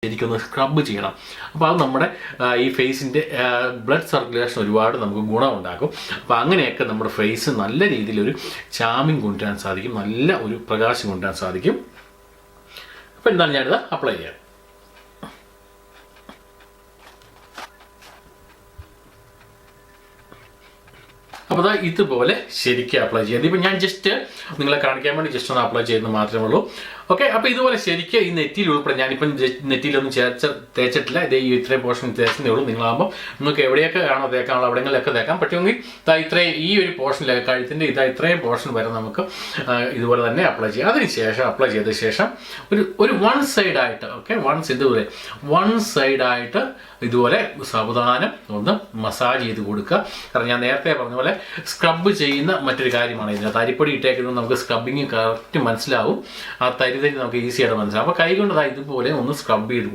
ശരിക്കൊന്ന് സ്ക്രബ് ചെയ്യണം. അപ്പോൾ അത് നമ്മുടെ ഈ ഫേസിൻ്റെ ബ്ലഡ് സർക്കുലേഷൻ ഒരുപാട് നമുക്ക് ഗുണമുണ്ടാക്കും. അപ്പോൾ അങ്ങനെയൊക്കെ നമ്മുടെ ഫേസ് നല്ല രീതിയിലൊരു ചാമിങ് കൊണ്ടുവരാൻ സാധിക്കും, നല്ല ഒരു പ്രകാശം കൊണ്ടുവരാൻ സാധിക്കും. അപ്പോൾ എന്താണ് ഞാനിത് അപ്ലൈ ചെയ്യാം. അപ്പോൾ അതാ ഇതുപോലെ ശരിക്കും അപ്ലൈ ചെയ്യാം. ഇതിപ്പോൾ ഞാൻ ജസ്റ്റ് നിങ്ങളെ കാണിക്കാൻ വേണ്ടി ജസ്റ്റ് ഒന്ന് അപ്ലൈ ചെയ്യുന്നത് മാത്രമേ ഉള്ളൂ. ഓക്കെ, അപ്പോൾ ഇതുപോലെ ശരിക്കും ഈ നെറ്റിയിൽ ഉൾപ്പെടെ ഞാനിപ്പം നെറ്റിയിലൊന്നും തേച്ചിട്ടില്ല. ഇത് ഈ ഇത്രയും പോർഷൻ തേച്ചതേ ഉള്ളൂ. നിങ്ങളാകുമ്പോൾ നിങ്ങൾക്ക് എവിടെയൊക്കെ ആണോ തേക്കാനുള്ള അവിടങ്ങളിലൊക്കെ തേക്കാം. പറ്റുമെങ്കിൽ ഇത്രയും ഈ ഒരു പോർഷനിലൊക്കെ കഴുത്തിൻ്റെ ഇത്രയും പോർഷൻ വരെ നമുക്ക് ഇതുപോലെ തന്നെ അപ്ലൈ ചെയ്യാം. അതിനുശേഷം അപ്ലൈ ചെയ്ത ശേഷം ഒരു വൺ സൈഡായിട്ട്, ഓക്കെ, വൺ സൈഡായിട്ട് ഇതുപോലെ സാവധാനം ഒന്ന് മസാജ് ചെയ്ത് കൊടുക്കുക. കാരണം ഞാൻ നേരത്തെ പറഞ്ഞ പോലെ സ്ക്രബ് ചെയ്യുന്ന മറ്റൊരു കാര്യമാണ് ഇതിനകത്ത്. അരിപ്പൊടി ഇട്ടേക്കുന്നത് നമുക്ക് സ്ക്രബിങ് കറക്റ്റ് മനസ്സിലാവും. ആ തരി നമുക്ക് ഈസി ആയിട്ട് മനസ്സിലാവും. അപ്പോൾ കൈ കൊണ്ട് ഇതുപോലെ ഒന്ന് സ്ക്രബ് ചെയ്ത്